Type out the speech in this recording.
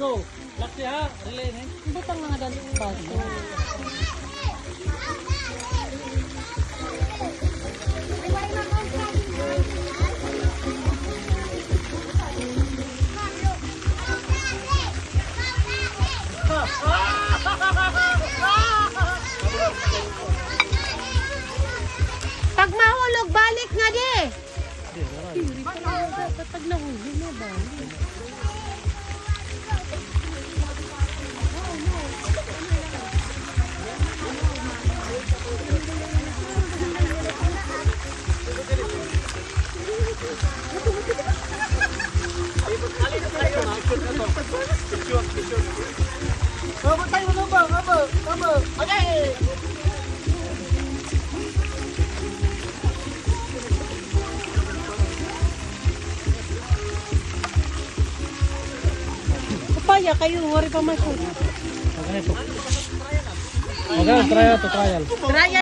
go. Laki ha, relay ni. Hindi pang mga dali baso. Pag mahulog, balik nga di. Pag nahulog na balik. Tayo mo ba? Aba. Okay. Papaya kayo, wari pa masuk. Okay, trial. Trial.